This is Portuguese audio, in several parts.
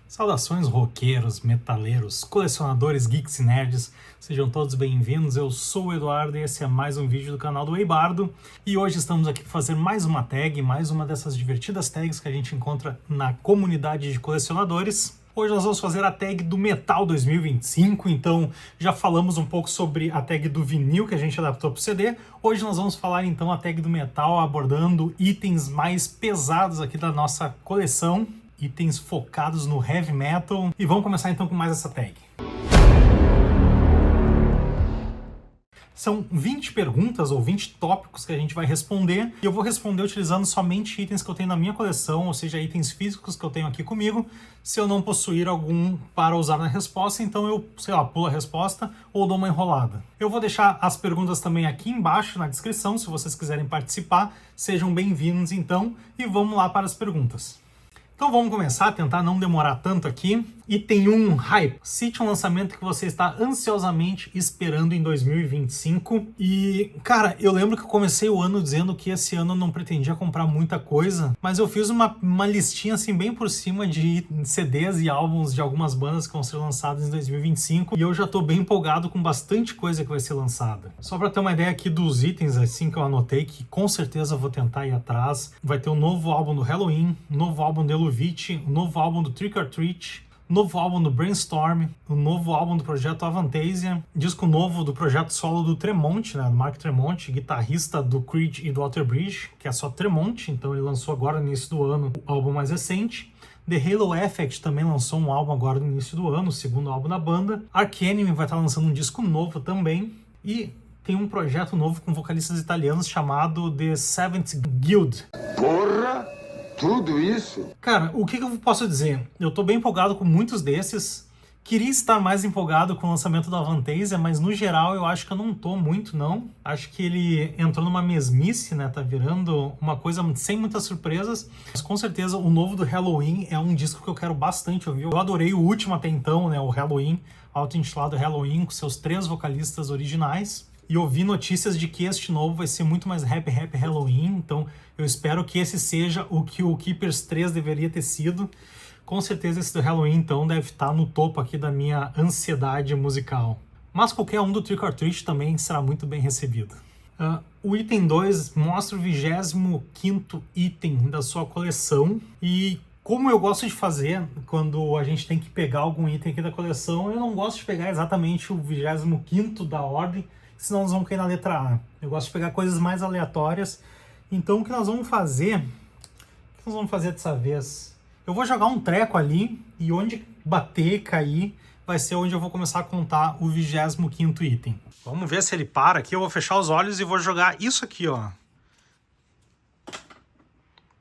Saudações roqueiros, metaleiros, colecionadores, geeks e nerds, sejam todos bem-vindos, eu sou o Eduardo e esse é mais um vídeo do canal do Eibardo e hoje estamos aqui para fazer mais uma tag, mais uma dessas divertidas tags que a gente encontra na comunidade de colecionadores. Hoje nós vamos fazer a tag do Metal 2025, então já falamos um pouco sobre a tag do vinil que a gente adaptou para o CD. Hoje nós vamos falar então a tag do Metal abordando itens mais pesados aqui da nossa coleção, itens focados no heavy metal. E vamos começar então com mais essa tag. São 20 perguntas ou 20 tópicos que a gente vai responder e eu vou responder utilizando somente itens que eu tenho na minha coleção, ou seja, itens físicos que eu tenho aqui comigo. Se eu não possuir algum para usar na resposta, então eu, pulo a resposta ou dou uma enrolada. Eu vou deixar as perguntas também aqui embaixo na descrição, se vocês quiserem participar, sejam bem-vindos então e vamos lá para as perguntas. Então vamos começar, tentar não demorar tanto aqui. Item 1, Hype. Cite um lançamento que você está ansiosamente esperando em 2025. E, cara, eu lembro que eu comecei o ano dizendo que esse ano eu não pretendia comprar muita coisa, mas eu fiz uma listinha assim bem por cima de CDs e álbuns de algumas bandas que vão ser lançadas em 2025 e eu já tô bem empolgado com bastante coisa que vai ser lançada. Só para ter uma ideia aqui dos itens assim que eu anotei, que com certeza eu vou tentar ir atrás, vai ter um novo álbum do Halloween, um novo álbum do Eluveitie, um novo álbum do Trick or Treat, novo álbum do Brainstorm, o novo álbum do projeto Avantasia, disco novo do projeto solo do Tremonti, né, do Mark Tremonti, guitarrista do Creed e do Alter Bridge, que é só Tremonti, então ele lançou agora no início do ano o álbum mais recente. The Halo Effect também lançou um álbum agora no início do ano, o segundo álbum da banda. Arch Enemy vai estar lançando um disco novo também, e tem um projeto novo com vocalistas italianos chamado The Seventh Guild. Porra! Tudo isso? Cara, o que eu posso dizer? Eu tô bem empolgado com muitos desses. Queria estar mais empolgado com o lançamento da Avantasia, mas no geral eu acho que eu não tô muito, não. Acho que ele entrou numa mesmice, né? Tá virando uma coisa sem muitas surpresas. Mas com certeza o novo do Halloween é um disco que eu quero bastante ouvir. Eu adorei o último até então, né? O Halloween, auto-intitulado Halloween, com seus 3 vocalistas originais. E ouvi notícias de que este novo vai ser muito mais Happy Halloween, então eu espero que esse seja o que o Keepers 3 deveria ter sido. Com certeza esse do Halloween, então, deve estar no topo aqui da minha ansiedade musical. Mas qualquer um do Trick or Treat também será muito bem recebido. O item 2 mostra o 25º item da sua coleção e como eu gosto de fazer quando a gente tem que pegar algum item aqui da coleção, eu não gosto de pegar exatamente o 25º da ordem, senão nós vamos cair na letra A. Eu gosto de pegar coisas mais aleatórias. Então o que nós vamos fazer? O que nós vamos fazer dessa vez? Eu vou jogar um treco ali e onde bater, cair, vai ser onde eu vou começar a contar o 25º item. Vamos ver se ele para aqui. Eu vou fechar os olhos e vou jogar isso aqui, ó.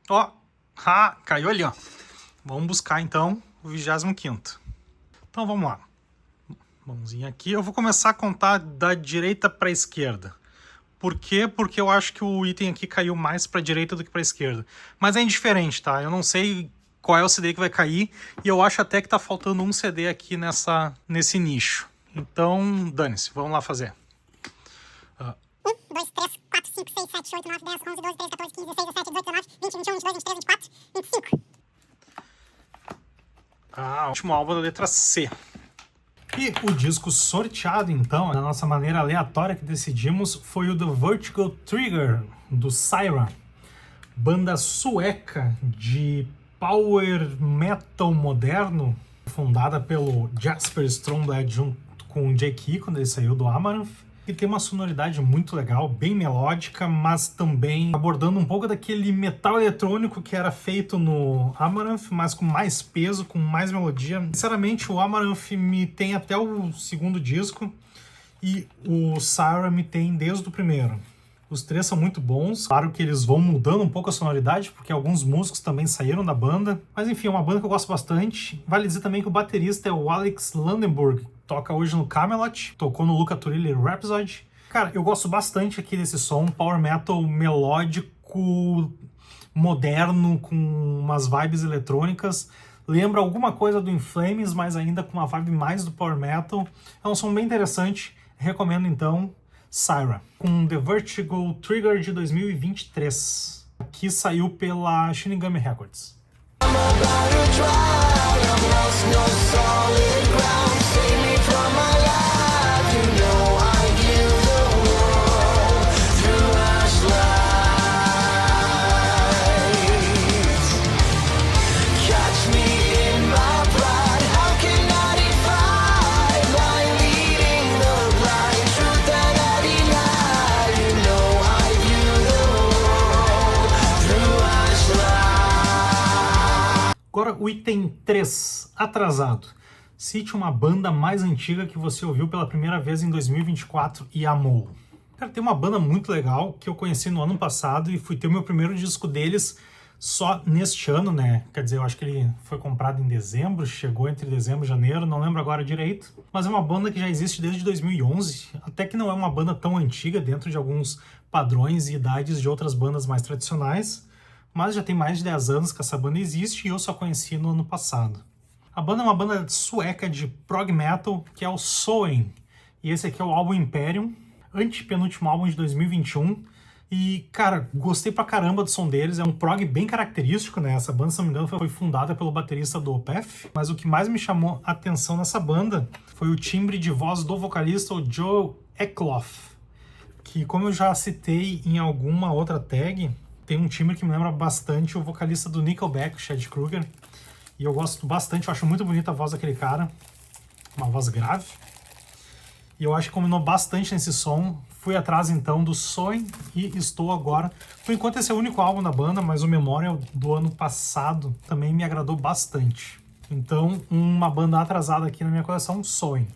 Ó, caiu ali, ó. Vamos buscar então o 25º. Então vamos lá. Mãozinha aqui. Eu vou começar a contar da direita para a esquerda. Por quê? Porque eu acho que o item aqui caiu mais para a direita do que para a esquerda. Mas é indiferente, tá? Eu não sei qual é o CD que vai cair e eu acho até que tá faltando um CD aqui nesse nicho. Então, dane-se. Vamos lá fazer. 1, 2, 3, 4, 5, 6, 7, 8, 9, 10, 11, 12, 13, 14, 15, 16, 17, 18, 19, 20, 21, 22, 23, 24, 25. O último álbum da letra C. E o disco sorteado, então, da nossa maneira aleatória que decidimos, foi o The Vertigo Trigger, do Syra, banda sueca de power metal moderno, fundada pelo Jasper Stromblad junto com o Jake E quando ele saiu do Amaranth. E tem uma sonoridade muito legal, bem melódica, mas também abordando um pouco daquele metal eletrônico que era feito no Amaranth, mas com mais peso, com mais melodia. Sinceramente, o Amaranth me tem até o segundo disco e o Syra me tem desde o primeiro. Os 3 são muito bons, claro que eles vão mudando um pouco a sonoridade, porque alguns músicos também saíram da banda, mas enfim, é uma banda que eu gosto bastante. Vale dizer também que o baterista é o Alex Landenburg, toca hoje no Camelot, tocou no Luca Turilli Rhapsody. Cara, eu gosto bastante aqui desse som, power metal melódico, moderno, com umas vibes eletrônicas. Lembra alguma coisa do In Flames, mas ainda com uma vibe mais do power metal. É um som bem interessante, recomendo então Syra, com The Vertigo Trigger de 2023. Aqui saiu pela Shinigami Records. I'm O item 3, atrasado. Cite uma banda mais antiga que você ouviu pela primeira vez em 2024 e amou. Cara, tem uma banda muito legal que eu conheci no ano passado e fui ter o meu primeiro disco deles só neste ano, né? Quer dizer, eu acho que ele foi comprado em dezembro, chegou entre dezembro e janeiro, não lembro agora direito. Mas é uma banda que já existe desde 2011, até que não é uma banda tão antiga dentro de alguns padrões e idades de outras bandas mais tradicionais, mas já tem mais de 10 anos que essa banda existe e eu só conheci no ano passado. A banda é uma banda sueca de prog metal, que é o Soen, e esse aqui é o álbum Imperium, antepenúltimo álbum de 2021, e, cara, gostei pra caramba do som deles, é um prog bem característico, né? Essa banda, se não me engano, foi fundada pelo baterista do Opeth, mas o que mais me chamou a atenção nessa banda foi o timbre de voz do vocalista, o Joe Eklof, que, como eu já citei em alguma outra tag, tem um timbre que me lembra bastante o vocalista do Nickelback, o Chad Kroeger, e eu gosto bastante, eu acho muito bonita a voz daquele cara, uma voz grave, e eu acho que combinou bastante nesse som. Fui atrás então do Soen e estou agora, por enquanto esse é o único álbum da banda, mas o Memorial do ano passado também me agradou bastante. Então, uma banda atrasada aqui na minha coleção, Soen.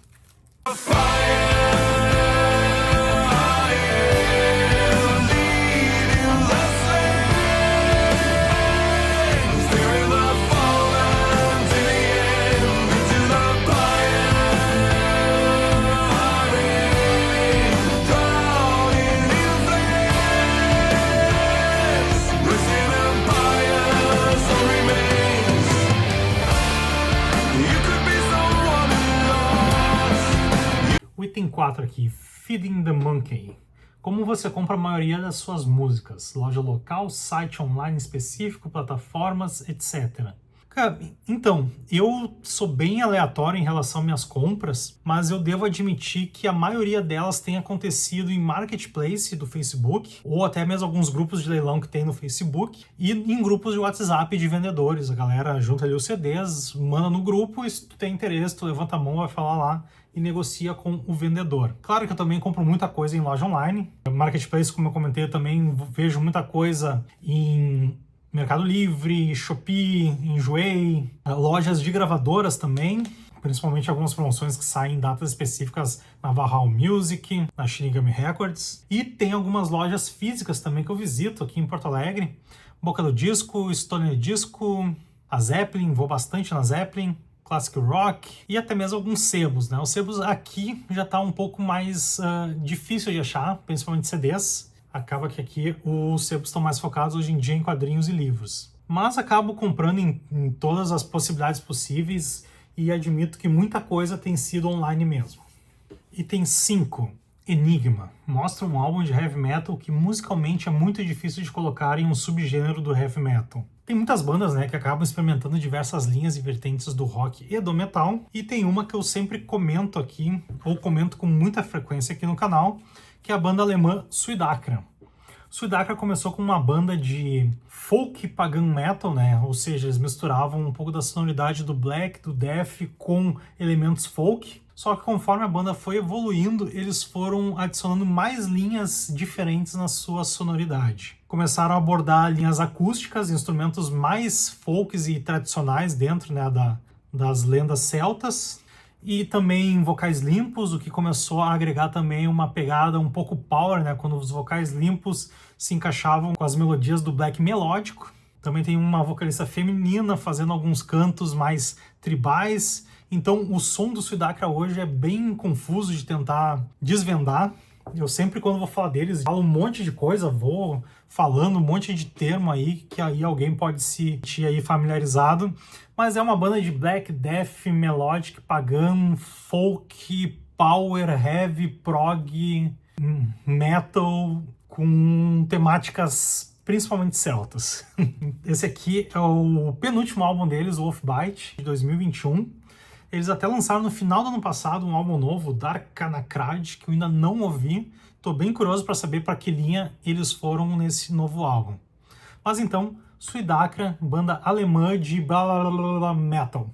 Item 4 aqui, Feeding the Monkey. Como você compra a maioria das suas músicas? Loja local, site online específico, plataformas, etc. Cara, então, eu sou bem aleatório em relação às minhas compras, mas eu devo admitir que a maioria delas tem acontecido em marketplace do Facebook, ou até mesmo alguns grupos de leilão que tem no Facebook, e em grupos de WhatsApp de vendedores. A galera junta ali os CDs, manda no grupo, e se tu tem interesse, tu levanta a mão, vai falar lá e negocia com o vendedor. Claro que eu também compro muita coisa em loja online. Marketplace, como eu comentei, eu também vejo muita coisa em Mercado Livre, Shopee, Enjoei, lojas de gravadoras também, principalmente algumas promoções que saem em datas específicas na Valhalla Music, na Shinigami Records. E tem algumas lojas físicas também que eu visito aqui em Porto Alegre. Boca do Disco, Stoner Disco, a Zeppelin, vou bastante na Zeppelin, Classic Rock e até mesmo alguns sebos, né? Os sebos aqui já tá um pouco mais difícil de achar, principalmente CDs. Acaba que aqui os sebos estão mais focados hoje em dia em quadrinhos e livros. Mas acabo comprando em todas as possibilidades possíveis e admito que muita coisa tem sido online mesmo. Item 5. Enigma. Mostra um álbum de heavy metal que musicalmente é muito difícil de colocar em um subgênero do heavy metal. Tem muitas bandas, né, que acabam experimentando diversas linhas e vertentes do rock e do metal, e tem uma que eu sempre comento aqui, ou comento com muita frequência aqui no canal, que é a banda alemã Suidakra. Suidakra começou com uma banda de folk pagan metal, né? Ou seja, eles misturavam um pouco da sonoridade do black, do death com elementos folk. Só que conforme a banda foi evoluindo, eles foram adicionando mais linhas diferentes na sua sonoridade. Começaram a abordar linhas acústicas, instrumentos mais folks e tradicionais dentro, né, das lendas celtas. E também vocais limpos, o que começou a agregar também uma pegada um pouco power, né? Quando os vocais limpos se encaixavam com as melodias do black melódico. Também tem uma vocalista feminina fazendo alguns cantos mais tribais. Então o som do Suidakra hoje é bem confuso de tentar desvendar. Eu sempre, quando vou falar deles, falo um monte de coisa, vou falando um monte de termo aí, que aí alguém pode se sentir aí familiarizado. Mas é uma banda de black, death, melodic, pagan, folk, power, heavy, prog, metal, com temáticas principalmente celtas. Esse aqui é o penúltimo álbum deles, Wolfbite, de 2021. Eles até lançaram no final do ano passado um álbum novo, Darkanakrad, que eu ainda não ouvi. Tô bem curioso para saber para que linha eles foram nesse novo álbum. Mas então, Suidakra, banda alemã de blá blá blá blá metal.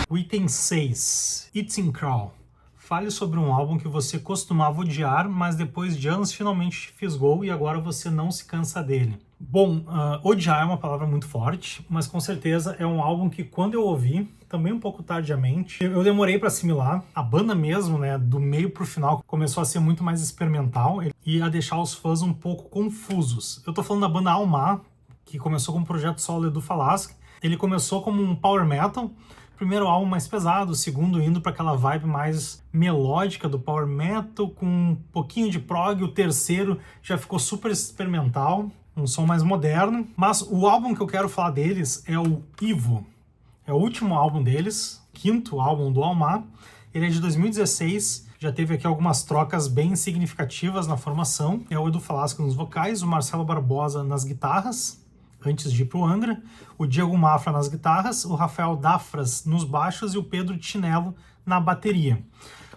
O item 6, Eating Crow. Fale sobre um álbum que você costumava odiar, mas depois de anos finalmente te fisgou e agora você não se cansa dele. Bom, odiar é uma palavra muito forte, mas com certeza é um álbum que quando eu ouvi, também um pouco tardiamente, eu demorei para assimilar. A banda mesmo, né, do meio pro final, começou a ser muito mais experimental e a deixar os fãs um pouco confusos. Eu tô falando da banda Almar, que começou como um projeto solo do Falasque. Ele começou como um power metal, primeiro álbum mais pesado, o segundo indo para aquela vibe mais melódica do power metal, com um pouquinho de prog, o terceiro já ficou super experimental, um som mais moderno. Mas o álbum que eu quero falar deles é o Ivo. É o último álbum deles, quinto álbum do Almar. Ele é de 2016, já teve aqui algumas trocas bem significativas na formação. É o Edu Falasco nos vocais, o Marcelo Barbosa nas guitarras, antes de ir pro Angra, o Diego Mafra nas guitarras, o Rafael Dafras nos baixos e o Pedro Tinello na bateria.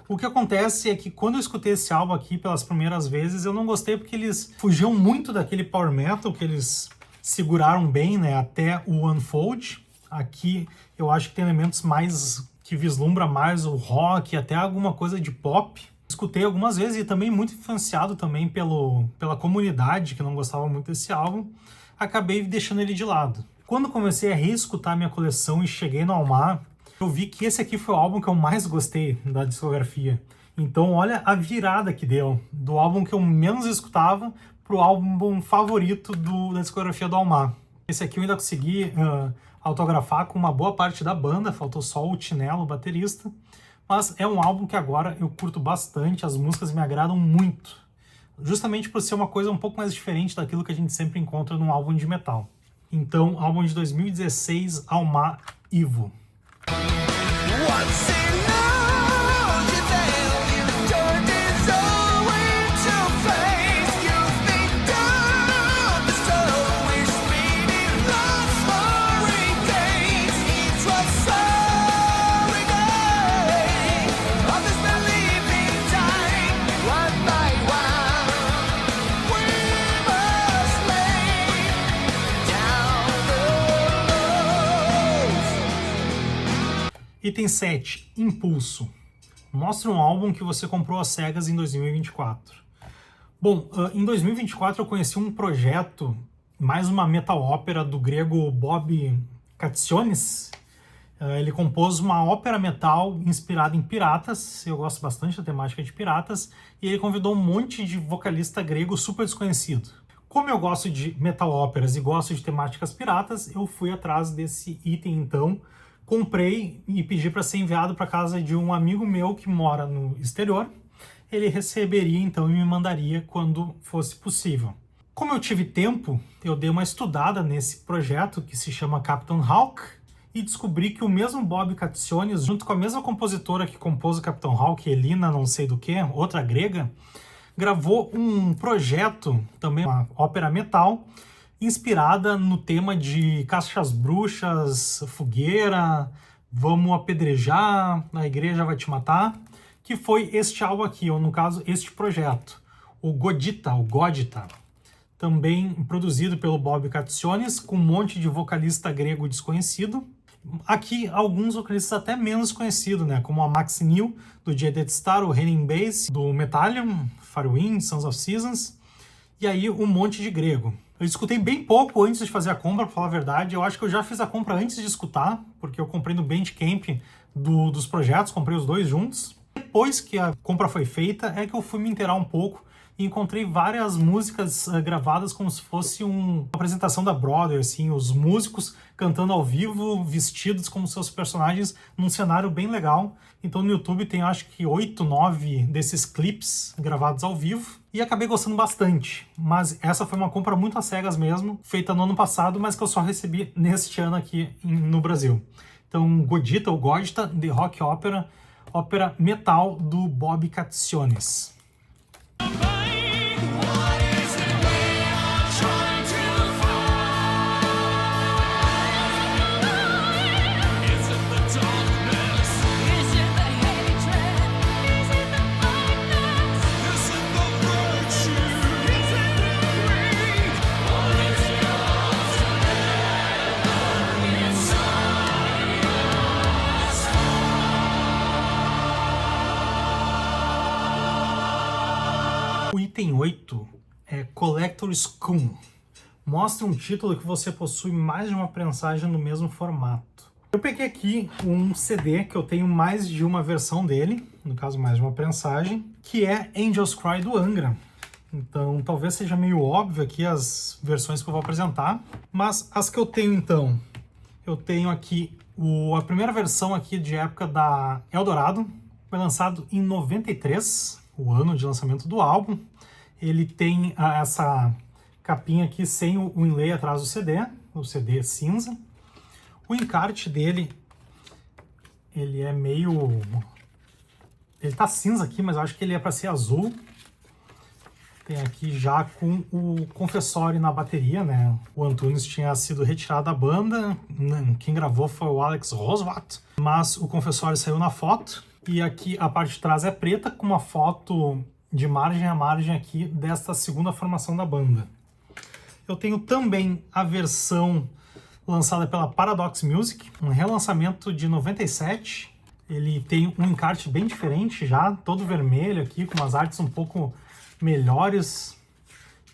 O que acontece é que quando eu escutei esse álbum aqui pelas primeiras vezes, eu não gostei porque eles fugiam muito daquele power metal que eles seguraram bem, né, até o Unfold. Aqui eu acho que tem elementos mais que vislumbra mais o rock, até alguma coisa de pop. Escutei algumas vezes e também muito influenciado também pela comunidade que não gostava muito desse álbum. Acabei deixando ele de lado. Quando comecei a reescutar minha coleção e cheguei no Almar, eu vi que esse aqui foi o álbum que eu mais gostei da discografia. Então olha a virada que deu, do álbum que eu menos escutava pro álbum favorito da discografia do Almar. Esse aqui eu ainda consegui autografar com uma boa parte da banda, faltou só o Tinello, o baterista. Mas é um álbum que agora eu curto bastante, as músicas me agradam muito. Justamente por ser uma coisa um pouco mais diferente daquilo que a gente sempre encontra num álbum de metal. Então, álbum de 2016, Almar, Ivo. Item 7, Impulso. Mostra um álbum que você comprou às cegas em 2024. Bom, em 2024 eu conheci um projeto, mais uma metal ópera do grego Bob Katsionis. Ele compôs uma ópera metal inspirada em piratas, eu gosto bastante da temática de piratas, e ele convidou um monte de vocalista grego super desconhecido. Como eu gosto de metal óperas e gosto de temáticas piratas, eu fui atrás desse item então, comprei e pedi para ser enviado para casa de um amigo meu que mora no exterior. Ele receberia então e me mandaria quando fosse possível. Como eu tive tempo, eu dei uma estudada nesse projeto que se chama Captain Hawk e descobri que o mesmo Bob Katsionis, junto com a mesma compositora que compôs o Captain Hawk, Elina não sei do que, outra grega, gravou um projeto, também uma ópera metal, inspirada no tema de caixas bruxas, fogueira, vamos apedrejar, a igreja vai te matar, que foi este álbum aqui, ou no caso, este projeto, o Godita, também produzido pelo Bob Katsionis, com um monte de vocalista grego desconhecido. Aqui, alguns vocalistas até menos conhecidos, né, como a Max New, do Jaded Star, o Henning Bass, do Metallium, Firewind, Sons of Seasons, e aí um monte de grego. Eu escutei bem pouco antes de fazer a compra, pra falar a verdade. Eu acho que eu já fiz a compra antes de escutar, porque eu comprei no Bandcamp dos projetos, comprei os dois juntos. Depois que a compra foi feita, é que eu fui me inteirar um pouco e encontrei várias músicas gravadas como se fosse uma apresentação da Broadway, assim, os músicos cantando ao vivo, vestidos como seus personagens, num cenário bem legal. Então no YouTube tem acho que 8, 9 desses clipes gravados ao vivo. E acabei gostando bastante, mas essa foi uma compra muito às cegas mesmo, feita no ano passado, mas que eu só recebi neste ano aqui no Brasil. Então, Godita, The Rock Opera, ópera metal do Bob Katsionis. item 8 é Collector's Cum. Mostra um título que você possui mais de uma prensagem no mesmo formato. Eu peguei aqui um CD que eu tenho mais de uma versão dele, no caso mais de uma prensagem, que é Angel's Cry do Angra. Então talvez seja meio óbvio aqui as versões que eu vou apresentar, mas as que eu tenho então, eu tenho aqui a primeira versão aqui de época da Eldorado, foi lançado em 93, o ano de lançamento do álbum. Ele tem essa capinha aqui sem o inlay atrás do CD, o CD cinza. O encarte dele, ele é meio... ele tá cinza aqui, mas eu acho que ele é para ser azul. Tem aqui já com o confessório na bateria, né? O Antunes tinha sido retirado da banda, quem gravou foi o Alex Rosvat, mas o confessório saiu na foto. E aqui a parte de trás é preta, com uma foto de margem a margem aqui desta segunda formação da banda. Eu tenho também a versão lançada pela Paradox Music, um relançamento de 97. Ele tem um encarte bem diferente já, todo vermelho aqui, com umas artes um pouco melhores.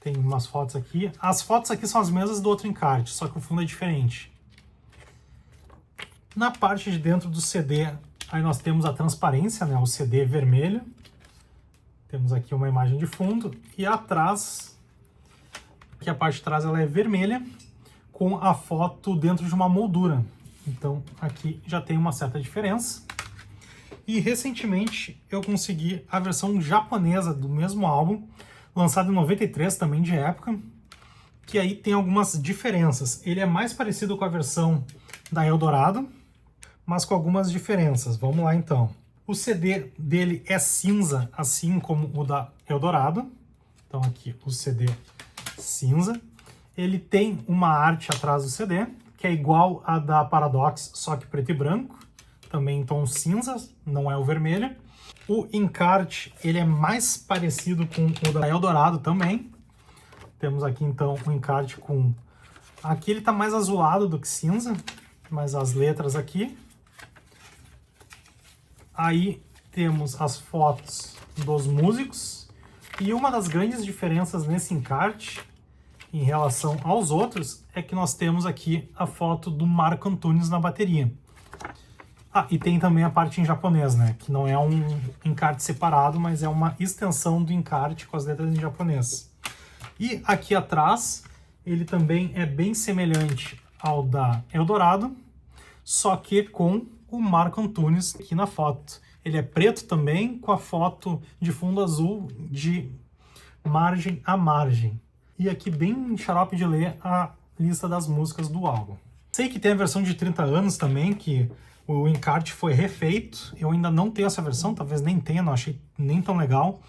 Tem umas fotos aqui. As fotos aqui são as mesmas do outro encarte, só que o fundo é diferente. Na parte de dentro do CD, aí nós temos a transparência, né, o CD vermelho. Temos aqui uma imagem de fundo. E atrás, que a parte de trás ela é vermelha, com a foto dentro de uma moldura. Então aqui já tem uma certa diferença. E recentemente eu consegui a versão japonesa do mesmo álbum, lançado em 93, também de época, que aí tem algumas diferenças. Ele é mais parecido com a versão da Eldorado, mas com algumas diferenças. Vamos lá então. O CD dele é cinza, assim como o da Eldorado. Então aqui o CD cinza. Ele tem uma arte atrás do CD, que é igual a da Paradox, só que preto e branco. Também em tons cinzas, não é o vermelho. O encarte, ele é mais parecido com o da Eldorado também. Temos aqui então o encarte com... aqui ele tá mais azulado do que cinza, mas as letras aqui. Aí temos as fotos dos músicos. E uma das grandes diferenças nesse encarte, em relação aos outros, é que nós temos aqui a foto do Marco Antunes na bateria. Ah, e tem também a parte em japonês, né? Que não é um encarte separado, mas é uma extensão do encarte com as letras em japonês. E aqui atrás, ele também é bem semelhante ao da Eldorado, só que com o Marco Antunes aqui na foto. Ele é preto também, com a foto de fundo azul de margem a margem. E aqui bem xarope de ler a lista das músicas do álbum. Sei que tem a versão de 30 anos também, que o encarte foi refeito. Eu ainda não tenho essa versão, talvez nem tenha, não achei nem tão legal.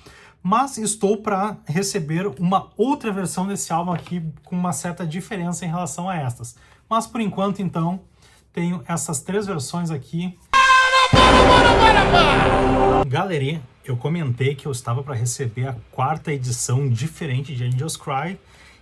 Mas estou para receber uma outra versão desse álbum aqui com uma certa diferença em relação a estas. Mas por enquanto, então, tenho essas três versões aqui. Galera, eu comentei que eu estava para receber a 4ª edição diferente de Angel's Cry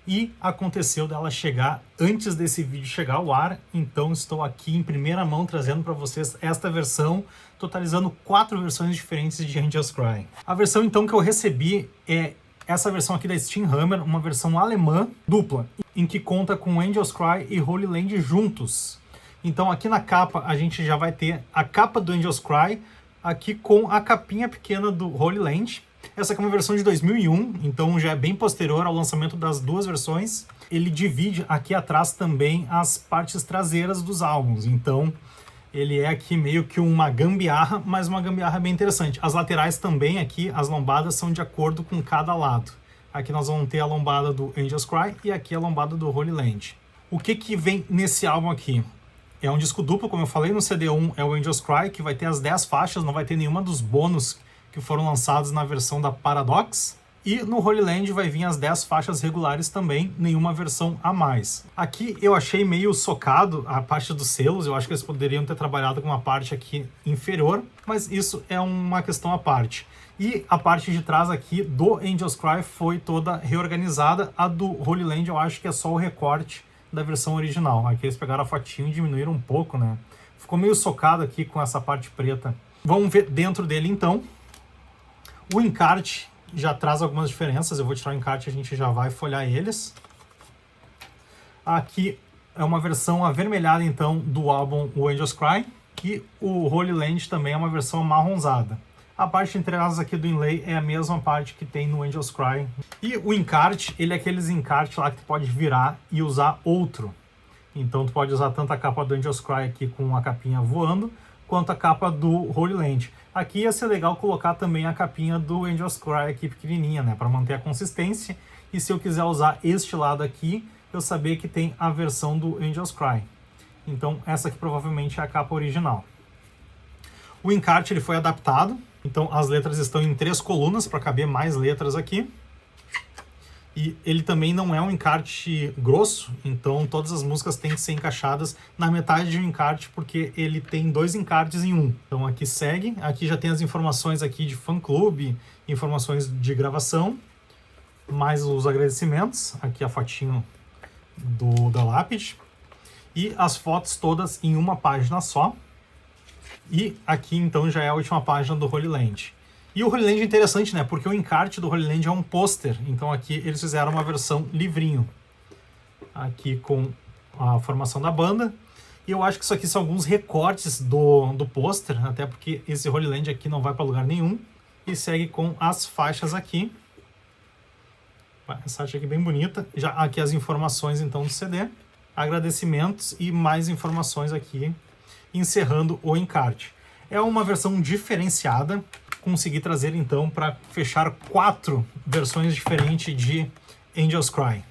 e aconteceu dela chegar antes desse vídeo chegar ao ar, então estou aqui em primeira mão trazendo para vocês esta versão, totalizando 4 versões diferentes de Angel's Cry. A versão então que eu recebi é essa versão aqui da Steamhammer, uma versão alemã dupla, em que conta com Angel's Cry e Holy Land juntos. Então aqui na capa a gente já vai ter a capa do Angel's Cry, aqui com a capinha pequena do Holy Land. Essa aqui é uma versão de 2001, então já é bem posterior ao lançamento das duas versões. Ele divide aqui atrás também as partes traseiras dos álbuns, então ele é aqui meio que uma gambiarra, mas uma gambiarra bem interessante. As laterais também aqui, as lombadas são de acordo com cada lado. Aqui nós vamos ter a lombada do Angel's Cry e aqui a lombada do Holy Land. O que vem nesse álbum aqui? É um disco duplo, como eu falei, no CD1 é o Angel's Cry, que vai ter as 10 faixas, não vai ter nenhuma dos bônus que foram lançados na versão da Paradox. E no Holy Land vai vir as 10 faixas regulares também, nenhuma versão a mais. Aqui eu achei meio socado a parte dos selos, eu acho que eles poderiam ter trabalhado com uma parte aqui inferior, mas isso é uma questão à parte. E a parte de trás aqui do Angel's Cry foi toda reorganizada, a do Holy Land eu acho que é só o recorte da versão original. Aqui eles pegaram a fotinho e diminuíram um pouco, né? Ficou meio socado aqui com essa parte preta. Vamos ver dentro dele então. O encarte já traz algumas diferenças. Eu vou tirar o encarte e a gente já vai folhear eles. Aqui é uma versão avermelhada, então, do álbum O Angels Cry. E o Holy Land também é uma versão amarronzada. A parte entre elas aqui do inlay é a mesma parte que tem no Angels Cry. E o encarte, ele é aqueles encartes lá que tu pode virar e usar outro. Então tu pode usar tanto a capa do Angels Cry aqui com a capinha voando, quanto a capa do Holy Land. Aqui ia ser legal colocar também a capinha do Angels Cry aqui pequenininha, né, para manter a consistência. E se eu quiser usar este lado aqui, eu saber que tem a versão do Angels Cry. Então essa aqui provavelmente é a capa original. O encarte ele foi adaptado, então as letras estão em 3 colunas para caber mais letras aqui. E ele também não é um encarte grosso, então todas as músicas têm que ser encaixadas na metade de um encarte, porque ele tem 2 encartes em um. Então aqui segue, aqui já tem as informações aqui de fã-clube, informações de gravação, mais os agradecimentos, aqui a fotinho da lápide, e as fotos todas em uma página só. E aqui então já é a última página do Holy Land. E o Holy Land é interessante, né? Porque o encarte do Holy Land é um pôster. Então aqui eles fizeram uma versão livrinho. Aqui com a formação da banda. E eu acho que isso aqui são alguns recortes do pôster. Até porque esse Holy Land aqui não vai para lugar nenhum. E segue com as faixas aqui. Essa arte aqui bem bonita. Já aqui as informações então do CD. Agradecimentos e mais informações aqui. Encerrando o encarte. É uma versão diferenciada. Consegui trazer então para fechar 4 versões diferentes de Angels Cry.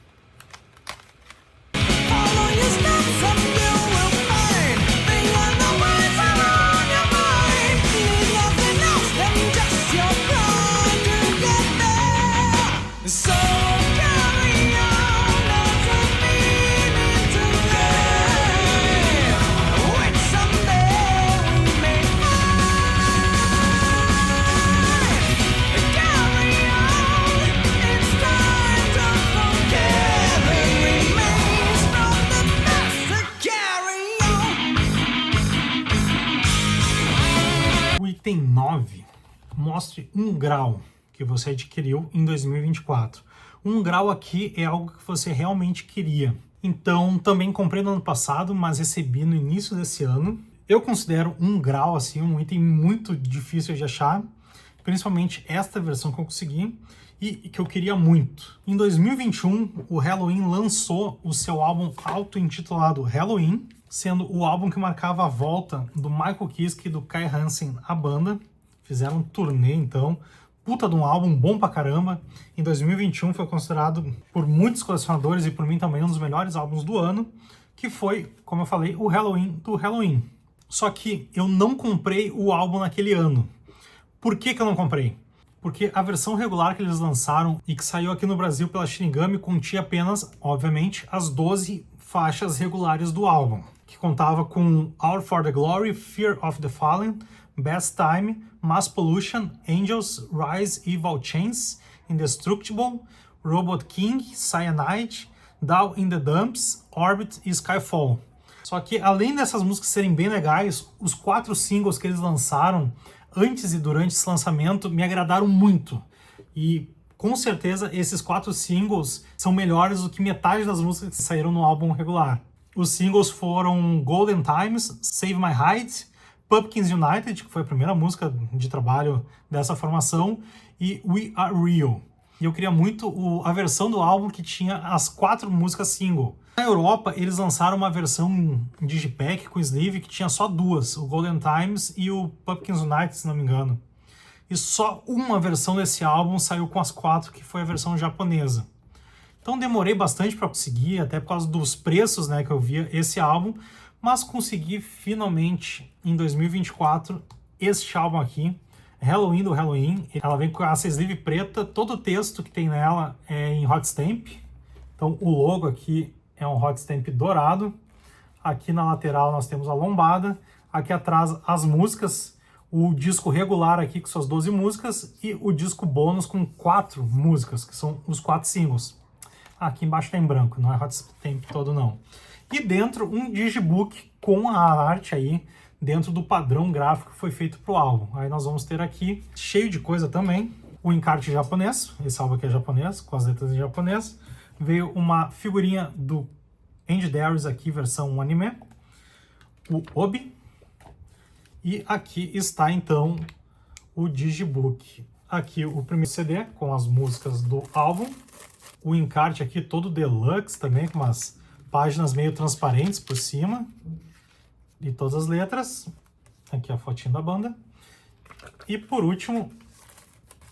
Item 9, mostre um grau que você adquiriu em 2024. Um grau aqui é algo que você realmente queria. Então, também comprei no ano passado, mas recebi no início desse ano. Eu considero um grau assim um item muito difícil de achar, principalmente esta versão que eu consegui e que eu queria muito. Em 2021, o Helloween lançou o seu álbum auto-intitulado Helloween, sendo o álbum que marcava a volta do Michael Kiske e do Kai Hansen à banda. Fizeram um turnê, então. Puta de um álbum bom pra caramba. Em 2021 foi considerado por muitos colecionadores e por mim também um dos melhores álbuns do ano, que foi, como eu falei, o Helloween do Helloween. Só que eu não comprei o álbum naquele ano. Por que eu não comprei? Porque a versão regular que eles lançaram e que saiu aqui no Brasil pela Shinigami continha apenas, obviamente, as 12 faixas regulares do álbum, que contava com Hour for the Glory, Fear of the Fallen, Best Time, Mass Pollution, Angels, Rise, Evil Chains, Indestructible, Robot King, Cyanide, Down in the Dumps, Orbit e Skyfall. Só que além dessas músicas serem bem legais, os 4 singles que eles lançaram antes e durante esse lançamento me agradaram muito. E com certeza esses 4 singles são melhores do que metade das músicas que saíram no álbum regular. Os singles foram Golden Times, Save My Hide, Pumpkins United, que foi a primeira música de trabalho dessa formação, e We Are Real. E eu queria muito a versão do álbum que tinha as 4 músicas single. Na Europa, eles lançaram uma versão digipack com sleeve que tinha só 2, o Golden Times e o Pumpkins United, se não me engano. E só uma versão desse álbum saiu com as 4, que foi a versão japonesa. Então demorei bastante para conseguir, até por causa dos preços, né, que eu via esse álbum, mas consegui finalmente, em 2024, este álbum aqui, Helloween do Helloween. Ela vem com essa sleeve preta, todo o texto que tem nela é em hot stamp. Então o logo aqui é um hot stamp dourado. Aqui na lateral nós temos a lombada, aqui atrás as músicas, o disco regular aqui com suas 12 músicas e o disco bônus com 4 músicas, que são os 4 singles. Aqui embaixo tá em branco, não é hot stamp todo não. E dentro um digibook com a arte aí dentro do padrão gráfico que foi feito pro álbum. Aí nós vamos ter aqui, cheio de coisa também, o encarte japonês, esse álbum aqui é japonês, com as letras em japonês. Veio uma figurinha do Andy Darius aqui, versão anime, o Obi. E aqui está então o Digibook. Aqui o primeiro CD com as músicas do álbum. O encarte aqui todo deluxe também, com umas páginas meio transparentes por cima. E todas as letras. Aqui a fotinha da banda. E por último,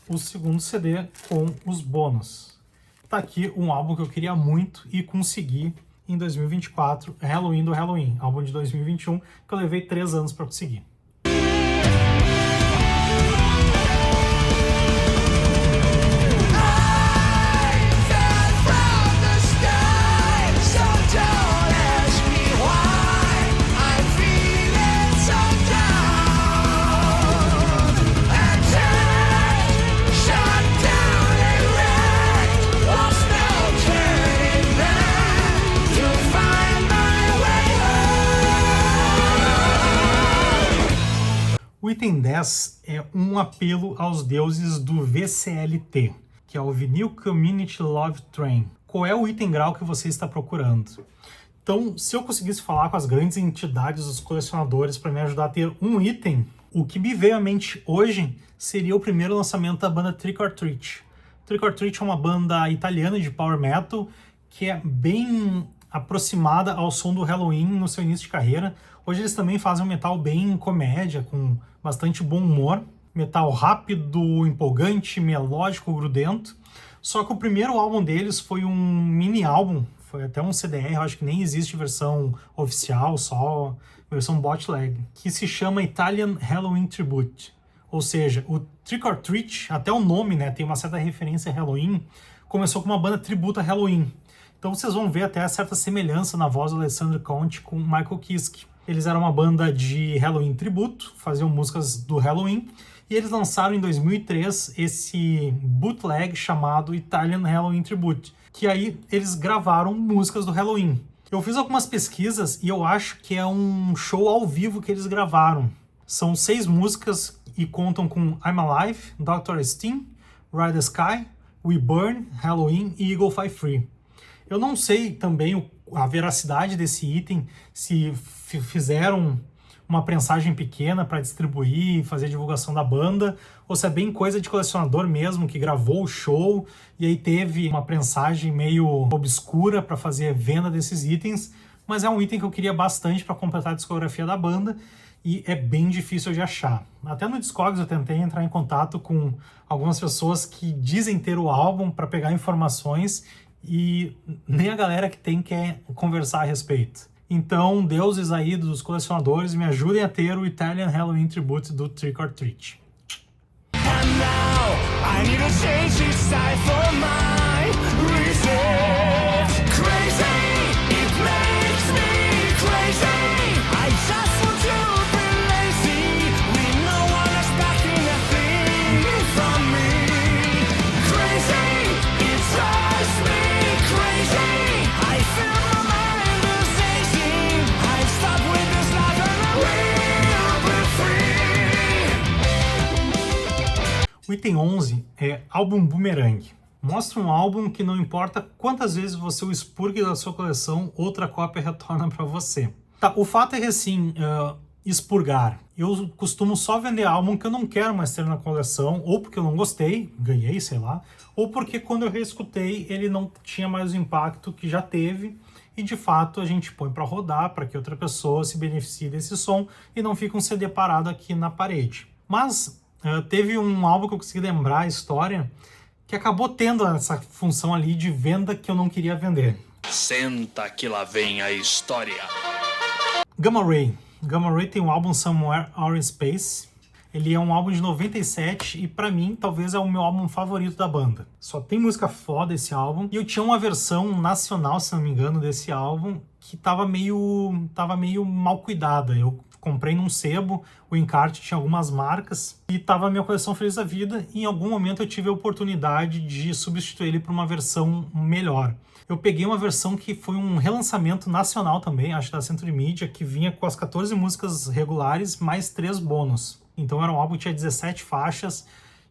o segundo CD com os bônus. Tá aqui um álbum que eu queria muito e consegui em 2024, Halloween do Halloween, álbum de 2021, que eu levei 3 anos para conseguir. O item 10 é um apelo aos deuses do VCLT, que é o Vinyl Community Love Train. Qual é o item grau que você está procurando? Então, se eu conseguisse falar com as grandes entidades dos colecionadores para me ajudar a ter um item, o que me veio à mente hoje seria o primeiro lançamento da banda Trick or Treat. Trick or Treat é uma banda italiana de power metal que é bem aproximada ao som do Halloween no seu início de carreira. Hoje eles também fazem um metal bem comédia, com bastante bom humor. Metal rápido, empolgante, melódico, grudento. Só que o primeiro álbum deles foi um mini álbum, foi até um CDR, eu acho que nem existe versão oficial, só versão bootleg, que se chama Italian Halloween Tribute. Ou seja, o Trick or Treat, até o nome, né, tem uma certa referência a Halloween, começou com uma banda tributa a Halloween. Então vocês vão ver até certa semelhança na voz do Alessandro Conte com Michael Kiske. Eles eram uma banda de Halloween tributo, faziam músicas do Halloween, e eles lançaram em 2003 esse bootleg chamado Italian Halloween Tribute, que aí eles gravaram músicas do Halloween. Eu fiz algumas pesquisas e eu acho que é um show ao vivo que eles gravaram. São 6 músicas e contam com I'm Alive, Dr. Steen, Ride the Sky, We Burn, Halloween e Eagle Fly Free. Eu não sei também a veracidade desse item, se fizeram uma prensagem pequena para distribuir e fazer divulgação da banda, ou se é bem coisa de colecionador mesmo, que gravou o show e aí teve uma prensagem meio obscura para fazer venda desses itens, mas é um item que eu queria bastante para completar a discografia da banda e é bem difícil de achar. Até no Discogs eu tentei entrar em contato com algumas pessoas que dizem ter o álbum para pegar informações e nem a galera que tem quer conversar a respeito. Então, deuses aí dos colecionadores, me ajudem a ter o Italian Halloween Tribute do Trick or Treat. O item 11 é álbum Boomerang. Mostra um álbum que não importa quantas vezes você o expurgue da sua coleção, outra cópia retorna para você. Tá, o fato é que assim, expurgar, eu costumo só vender álbum que eu não quero mais ter na coleção, ou porque eu não gostei, ganhei, sei lá, ou porque quando eu reescutei ele não tinha mais o impacto que já teve, e de fato a gente põe para rodar para que outra pessoa se beneficie desse som e não fique um CD parado aqui na parede. Mas teve um álbum que eu consegui lembrar a história que acabou tendo essa função ali de venda que eu não queria vender. Senta que lá vem a história. Gamma Ray. Gamma Ray tem um álbum Somewhere Out in Space. Ele é um álbum de 97 e pra mim talvez é o meu álbum favorito da banda. Só tem música foda esse álbum. E eu tinha uma versão nacional, se não me engano, desse álbum que tava meio mal cuidada. Eu comprei num sebo, o encarte tinha algumas marcas e tava a minha coleção feliz da vida. E em algum momento eu tive a oportunidade de substituir ele por uma versão melhor. Eu peguei uma versão que foi um relançamento nacional também, acho da Century Media, que vinha com as 14 músicas regulares mais 3 bônus. Então era um álbum que tinha 17 faixas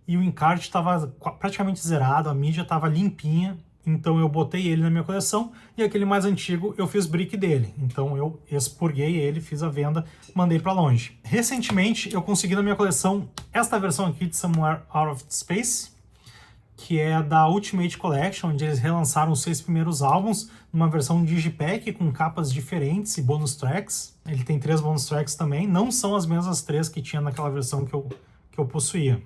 e o encarte estava praticamente zerado, a mídia estava limpinha, então eu botei ele na minha coleção, e aquele mais antigo eu fiz brick dele, então eu expurguei ele, fiz a venda, mandei para longe. Recentemente eu consegui na minha coleção esta versão aqui de Somewhere Out of Space, que é da Ultimate Collection, onde eles relançaram os 6 primeiros álbuns numa versão digipack com capas diferentes e bonus tracks. Ele tem 3 bonus tracks também, não são as mesmas 3 que tinha naquela versão que eu possuía.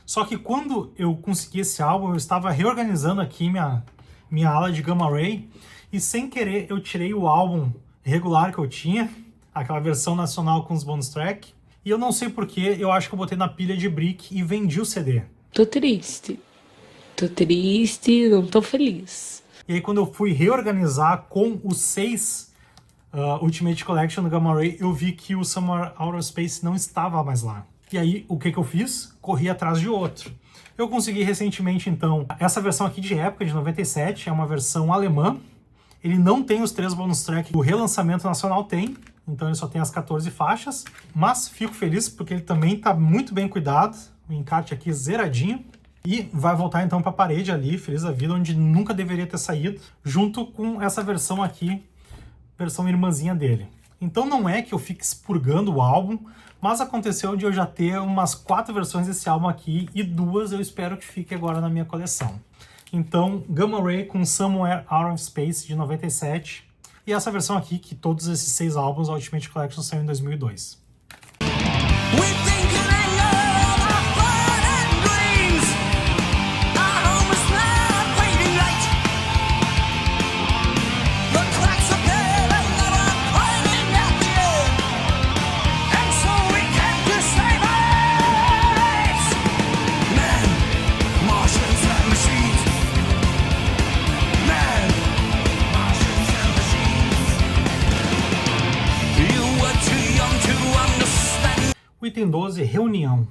Só que quando eu consegui esse álbum, eu estava reorganizando aqui minha ala de Gamma Ray, e sem querer eu tirei o álbum regular que eu tinha, aquela versão nacional com os bonus track, e eu não sei porquê, eu acho que eu botei na pilha de brick e vendi o CD. Tô triste, não tô feliz. E aí quando eu fui reorganizar com os 6 Ultimate Collection do Gamma Ray, eu vi que o Somewhere Out of Space não estava mais lá. E aí, o que eu fiz? Corri atrás de outro. Eu consegui recentemente, então, essa versão aqui de época, de 97, é uma versão alemã. Ele não tem os 3 bonus tracks que o relançamento nacional tem, então ele só tem as 14 faixas, mas fico feliz porque ele também está muito bem cuidado, o encarte aqui zeradinho, e vai voltar então para a parede ali, feliz da vida, onde nunca deveria ter saído, junto com essa versão aqui, versão irmãzinha dele. Então não é que eu fique expurgando o álbum, mas aconteceu de eu já ter umas 4 versões desse álbum aqui, e 2 eu espero que fique agora na minha coleção. Então, Gamma Ray com Somewhere Out of Space, de 97, e essa versão aqui, que todos esses 6 álbuns, a Ultimate Collection, saiu em 2002. O item 12, reunião.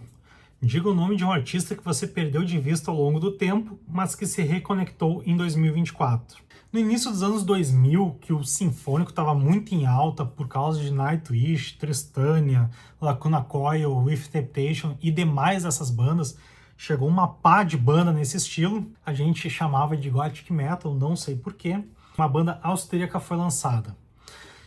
Diga o nome de um artista que você perdeu de vista ao longo do tempo, mas que se reconectou em 2024. No início dos anos 2000, que o sinfônico estava muito em alta por causa de Nightwish, Tristania, Lacuna Coil, With Temptation e demais dessas bandas, chegou uma pá de banda nesse estilo, a gente chamava de Gothic Metal, não sei porquê. Uma banda austríaca foi lançada.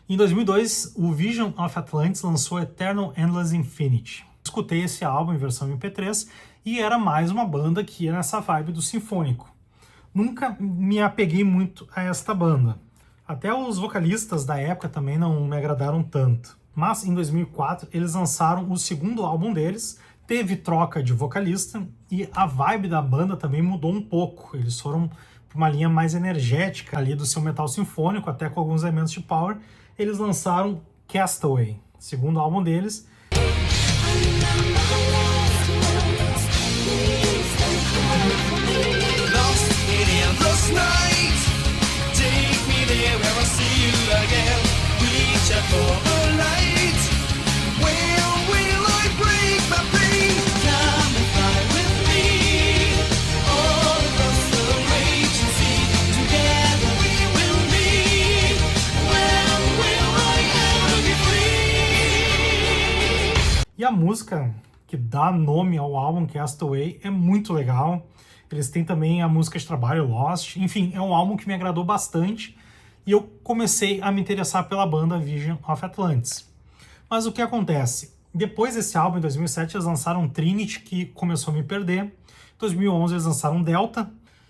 Em 2002, o Vision of Atlantis lançou Eternal Endless Infinity. Escutei esse álbum em versão MP3 e era mais uma banda que ia nessa vibe do sinfônico. Nunca me apeguei muito a esta banda. Até os vocalistas da época também não me agradaram tanto. Mas em 2004 eles lançaram o segundo álbum deles, teve troca de vocalista e a vibe da banda também mudou um pouco. Eles foram para uma linha mais energética ali do seu metal sinfônico, até com alguns elementos de power. Eles lançaram Castaway, segundo álbum deles. E a música que dá nome ao álbum Castaway é muito legal. Eles têm também a música de trabalho Lost. Enfim, é um álbum que me agradou bastante e eu comecei a me interessar pela banda Vision of Atlantis. Mas o que acontece? Depois desse álbum, em 2007, eles lançaram Trinity, que começou a me perder. Em 2011, eles lançaram Delta.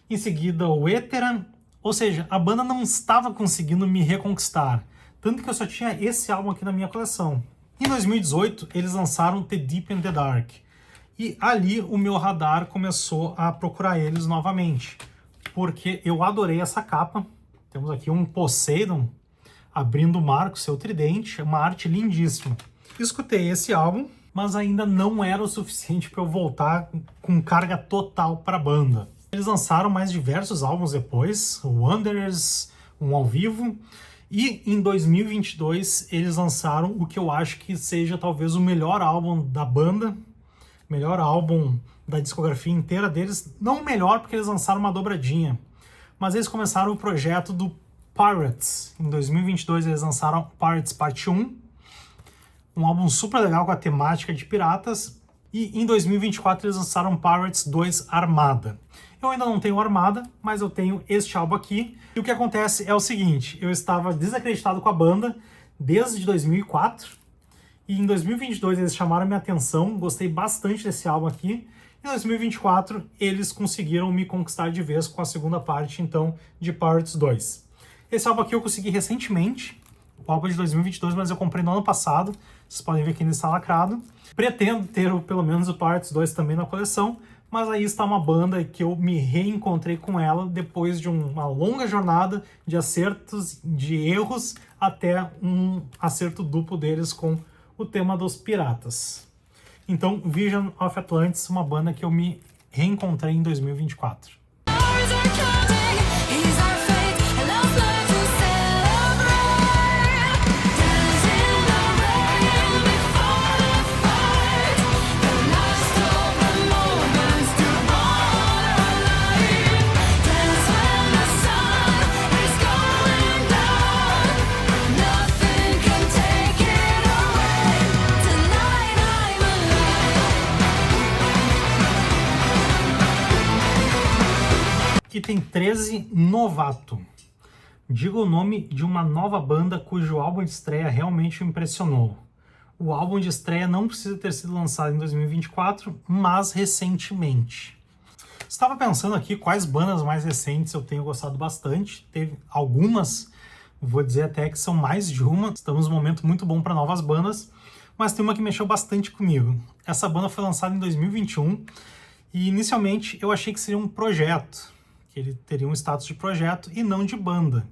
Em seguida, o Veteran. Ou seja, a banda não estava conseguindo me reconquistar. Tanto que eu só tinha esse álbum aqui na minha coleção. Em 2018, eles lançaram The Deep and the Dark. E ali o meu radar começou a procurar eles novamente. Porque eu adorei essa capa. Temos aqui um Poseidon abrindo o mar com seu tridente. Uma arte lindíssima. Escutei esse álbum, mas ainda não era o suficiente para eu voltar com carga total para a banda. Eles lançaram mais diversos álbuns depois. Wanderers, um ao vivo. E em 2022 eles lançaram o que eu acho que seja talvez o melhor álbum da banda, melhor álbum da discografia inteira deles. Não o melhor porque eles lançaram uma dobradinha, mas eles começaram o projeto do Pirates. Em 2022 eles lançaram Pirates Parte 1, um álbum super legal com a temática de piratas. E em 2024 eles lançaram Pirates 2 Armada. Eu ainda não tenho Armada, mas eu tenho este álbum aqui. E o que acontece é o seguinte, eu estava desacreditado com a banda desde 2004. E em 2022 eles chamaram minha atenção, gostei bastante desse álbum aqui. Em 2024 eles conseguiram me conquistar de vez com a segunda parte, então, de Pirates 2. Esse álbum aqui eu consegui recentemente, o álbum de 2022, mas eu comprei no ano passado. Vocês podem ver que ainda está lacrado. Pretendo ter pelo menos o Pirates 2 também na coleção, mas aí está uma banda que eu me reencontrei com ela depois de uma longa jornada de acertos, de erros, até um acerto duplo deles com o tema dos piratas. Então, Vision of Atlantis, uma banda que eu me reencontrei em 2024. Item 13, Novato. Diga o nome de uma nova banda cujo álbum de estreia realmente me impressionou. O álbum de estreia não precisa ter sido lançado em 2024, mas recentemente. Estava pensando aqui quais bandas mais recentes eu tenho gostado bastante. Teve algumas, vou dizer até que são mais de uma. Estamos num momento muito bom para novas bandas, mas tem uma que mexeu bastante comigo. Essa banda foi lançada em 2021 e inicialmente eu achei que seria um projeto. Ele teria um status de projeto e não de banda.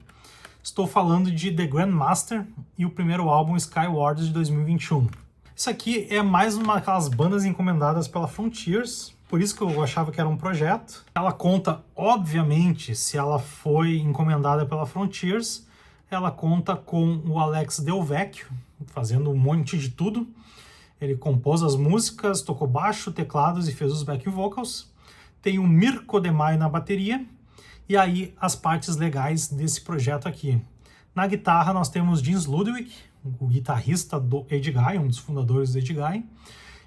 Estou falando de The Grandmaster e o primeiro álbum Skyward de 2021. Isso aqui é mais uma daquelas bandas encomendadas pela Frontiers, por isso que eu achava que era um projeto. Ela conta, obviamente, se ela foi encomendada pela Frontiers, ela conta com o Alex Del Vecchio, fazendo um monte de tudo. Ele compôs as músicas, tocou baixo, teclados e fez os back vocals. Tem o Mirko De Mai na bateria, e aí as partes legais desse projeto aqui. Na guitarra nós temos Jens Ludwig, o guitarrista do Edguy, um dos fundadores do Edguy,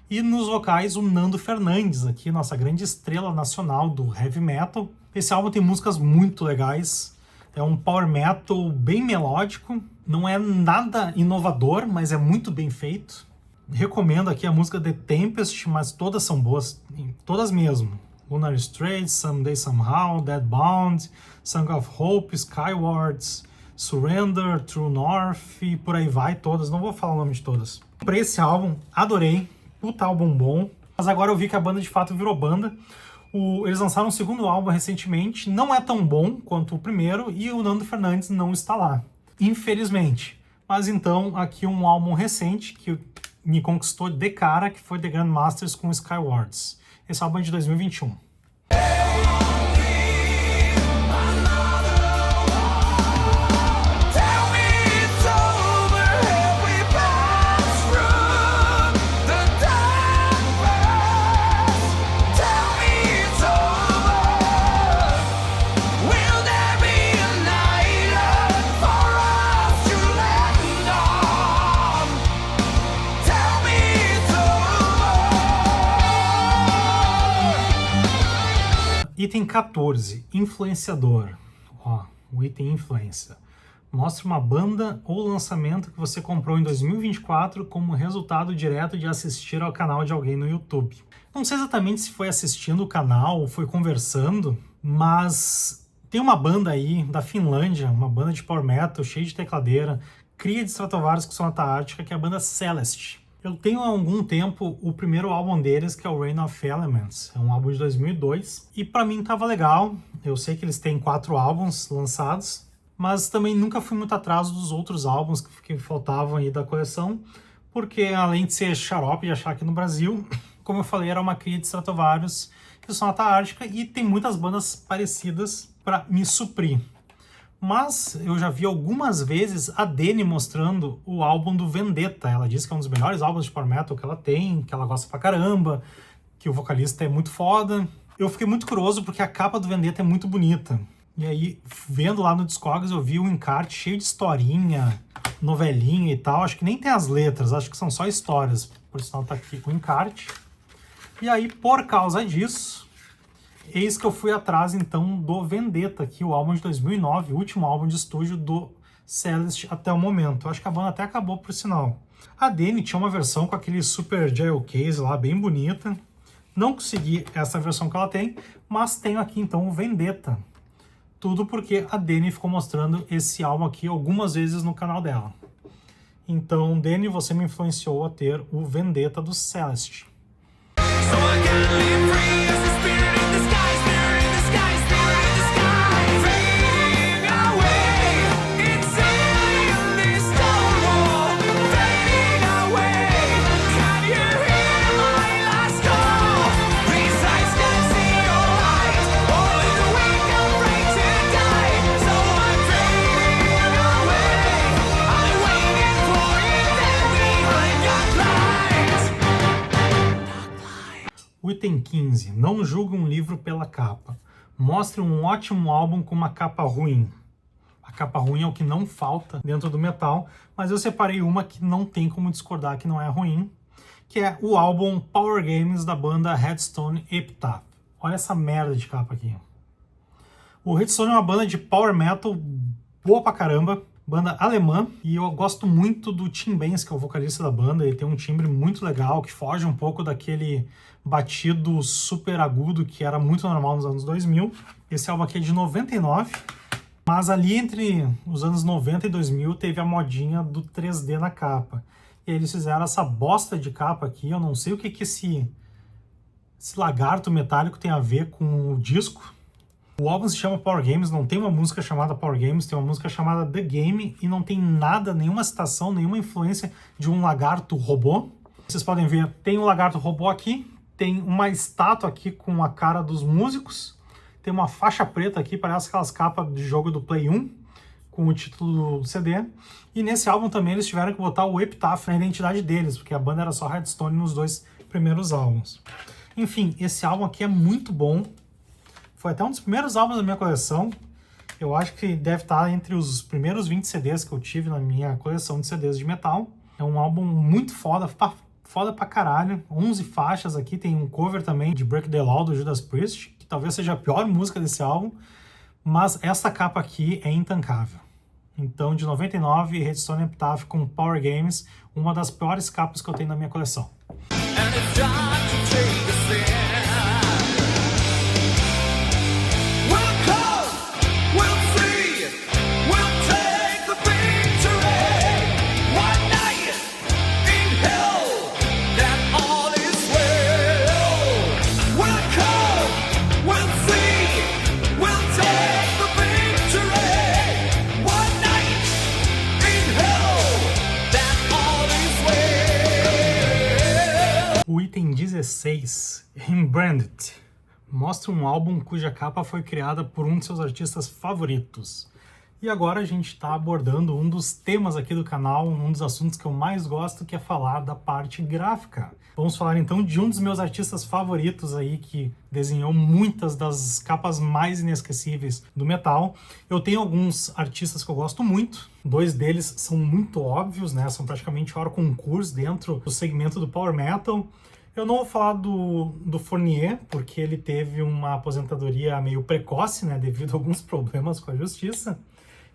e nos vocais o Nando Fernandes, aqui, nossa grande estrela nacional do heavy metal. Esse álbum tem músicas muito legais, é um power metal bem melódico, não é nada inovador, mas é muito bem feito. Recomendo aqui a música The Tempest, mas todas são boas, todas mesmo. Lunar Straits, Someday Somehow, Deadbound, Song of Hope, Skywards, Surrender, True North e por aí vai todas. Não vou falar o nome de todas. Comprei esse álbum, adorei, puta álbum bom. Mas agora eu vi que a banda de fato virou banda. Eles lançaram um segundo álbum recentemente, não é tão bom quanto o primeiro e o Nando Fernandes não está lá, infelizmente. Mas então aqui um álbum recente que me conquistou de cara, que foi The Grandmasters com Skywards. Esse álbum é de 2021. Item 14, influenciador. Ó, o item influência. Mostra uma banda ou lançamento que você comprou em 2024 como resultado direto de assistir ao canal de alguém no YouTube. Não sei exatamente se foi assistindo o canal ou foi conversando, mas tem uma banda aí da Finlândia, uma banda de power metal, cheia de tecladeira, cria de Stratovarius com sonata ártica, que é a banda Celeste. Eu tenho há algum tempo o primeiro álbum deles, que é o Reign of Elements. É um álbum de 2002. E pra mim tava legal. Eu sei que eles têm 4 álbuns lançados. Mas também nunca fui muito atrás dos outros álbuns que faltavam aí da coleção. Porque além de ser xarope de achar aqui no Brasil, como eu falei, era uma cria de Stratovarius e sonata ártica. E tem muitas bandas parecidas pra me suprir. Mas eu já vi algumas vezes a Dani mostrando o álbum do Vendetta. Ela disse que é um dos melhores álbuns de power metal que ela tem, que ela gosta pra caramba, que o vocalista é muito foda. Eu fiquei muito curioso porque a capa do Vendetta é muito bonita. E aí, vendo lá no Discogs, eu vi um encarte cheio de historinha, novelinha e tal. Acho que nem tem as letras, acho que são só histórias. Por sinal tá aqui o encarte. E aí, por causa disso, eis que eu fui atrás, então, do Vendetta, aqui, o álbum de 2009, o último álbum de estúdio do Celeste até o momento. Eu acho que a banda até acabou, por sinal. A Dani tinha uma versão com aquele super gel case lá, bem bonita. Não consegui essa versão que ela tem, mas tenho aqui, então, o Vendetta. Tudo porque a Dani ficou mostrando esse álbum aqui algumas vezes no canal dela. Então, Dani, você me influenciou a ter o Vendetta do Celeste. O item 15. Não julgue um livro pela capa. Mostre um ótimo álbum com uma capa ruim. A capa ruim é o que não falta dentro do metal, mas eu separei uma que não tem como discordar que não é ruim, que é o álbum Power Games da banda Headstone Epitaph. Olha essa merda de capa aqui. O Headstone é uma banda de power metal boa pra caramba, banda alemã, e eu gosto muito do Tim Benz, que é o vocalista da banda. Ele tem um timbre muito legal, que foge um pouco daquele batido super agudo que era muito normal nos anos 2000. Esse álbum aqui é de 99, mas ali entre os anos 90 e 2000 teve a modinha do 3D na capa. E aí eles fizeram essa bosta de capa aqui. Eu não sei o que esse lagarto metálico tem a ver com o disco. O álbum se chama Power Games, não tem uma música chamada Power Games, tem uma música chamada The Game, e não tem nada, nenhuma citação, nenhuma influência de um lagarto robô. Vocês podem ver, tem um lagarto robô aqui, tem uma estátua aqui com a cara dos músicos, tem uma faixa preta aqui, parece aquelas capas de jogo do Play 1, com o título do CD. E nesse álbum também eles tiveram que botar o Epitaph na identidade deles, porque a banda era só Headstone nos 2 primeiros álbuns. Enfim, esse álbum aqui é muito bom. Foi até um dos primeiros álbuns da minha coleção. Eu acho que deve estar entre os primeiros 20 CDs que eu tive na minha coleção de CDs de metal. É um álbum muito foda, foda pra caralho. 11 faixas aqui, tem um cover também de Break the Law do Judas Priest, que talvez seja a pior música desse álbum, mas essa capa aqui é intancável. Então, de 99, Headstone Epitaph com Power Games, uma das piores capas que eu tenho na minha coleção. O item 16, Rebranded, mostra um álbum cuja capa foi criada por um de seus artistas favoritos. E agora a gente está abordando um dos temas aqui do canal, um dos assuntos que eu mais gosto, que é falar da parte gráfica. Vamos falar então de um dos meus artistas favoritos aí, que desenhou muitas das capas mais inesquecíveis do metal. Eu tenho alguns artistas que eu gosto muito, 2 deles são muito óbvios, né? São praticamente hors concurso dentro do segmento do Power Metal. Eu não vou falar do Fournier, porque ele teve uma aposentadoria meio precoce, né? Devido a alguns problemas com a justiça.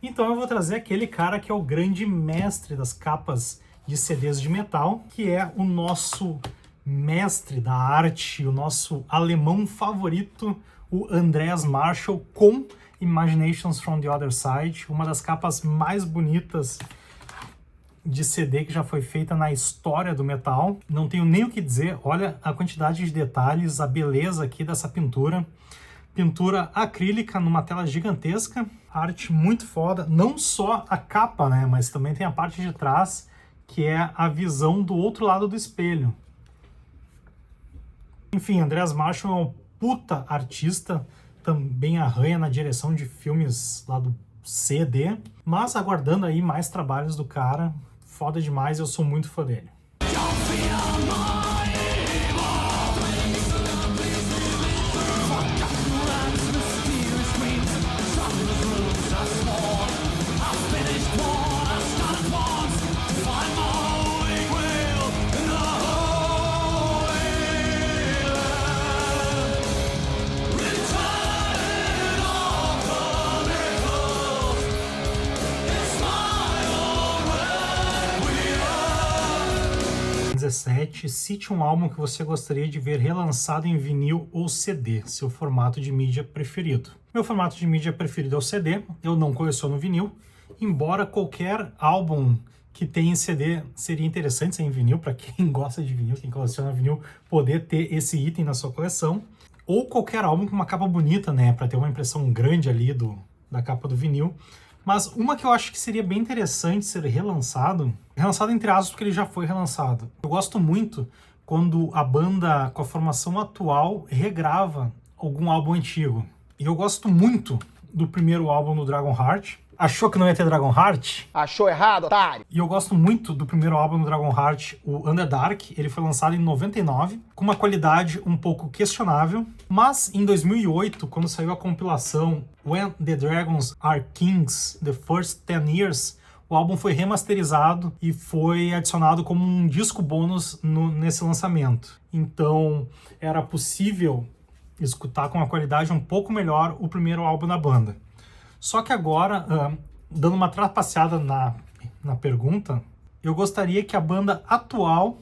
Então eu vou trazer aquele cara que é o grande mestre das capas de CDs de metal, que é o nosso mestre da arte, o nosso alemão favorito, o Andreas Marschall, com Imaginations from the Other Side, uma das capas mais bonitas de CD que já foi feita na história do metal. Não tenho nem o que dizer, olha a quantidade de detalhes, a beleza aqui dessa pintura. Pintura acrílica numa tela gigantesca, arte muito foda, não só a capa, né, mas também tem a parte de trás, que é a visão do outro lado do espelho. Enfim, Andreas Marschall é um puta artista, também arranha na direção de filmes lá do CD, mas aguardando aí mais trabalhos do cara, foda demais, eu sou muito fã dele. 7. Cite um álbum que você gostaria de ver relançado em vinil ou CD, seu formato de mídia preferido. Meu formato de mídia preferido é o CD, eu não coleciono vinil, embora qualquer álbum que tem em CD seria interessante ser em vinil, para quem gosta de vinil, quem coleciona vinil, poder ter esse item na sua coleção. Ou qualquer álbum com uma capa bonita, né, para ter uma impressão grande ali da capa do vinil. Mas uma que eu acho que seria bem interessante ser relançado entre aspas, porque ele já foi relançado. Eu gosto muito quando a banda com a formação atual regrava algum álbum antigo. E eu gosto muito do primeiro álbum do Dragonheart. Achou que não ia ter Dragonheart? Achou errado, otário! E eu gosto muito do primeiro álbum do Dragonheart, o Underdark. Ele foi lançado em 99, com uma qualidade um pouco questionável. Mas em 2008, quando saiu a compilação When the Dragons Are Kings, The First 10 Years, o álbum foi remasterizado e foi adicionado como um disco bônus nesse lançamento. Então era possível escutar com uma qualidade um pouco melhor o primeiro álbum da banda. Só que agora, dando uma trapaceada na pergunta, eu gostaria que a banda atual,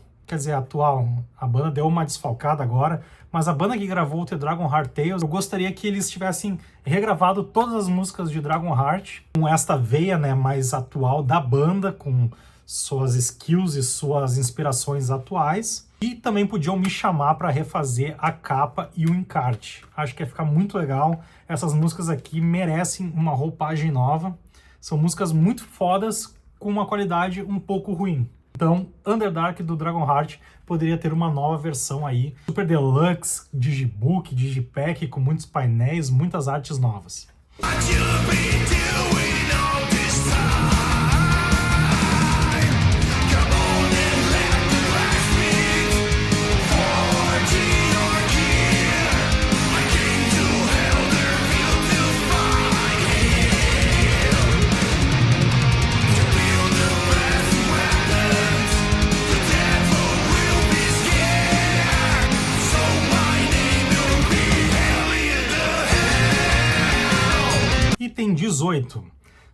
a banda deu uma desfalcada agora, mas a banda que gravou o The Dragonheart Tales, eu gostaria que eles tivessem regravado todas as músicas de Dragonheart com esta veia, né, mais atual da banda, com suas skills e suas inspirações atuais. E também podiam me chamar para refazer a capa e o encarte. Acho que ia ficar muito legal. Essas músicas aqui merecem uma roupagem nova. São músicas muito fodas com uma qualidade um pouco ruim. Então, Underdark do Dragonheart poderia ter uma nova versão aí. Super Deluxe, Digibook, Digipack, com muitos painéis, muitas artes novas. Item 18.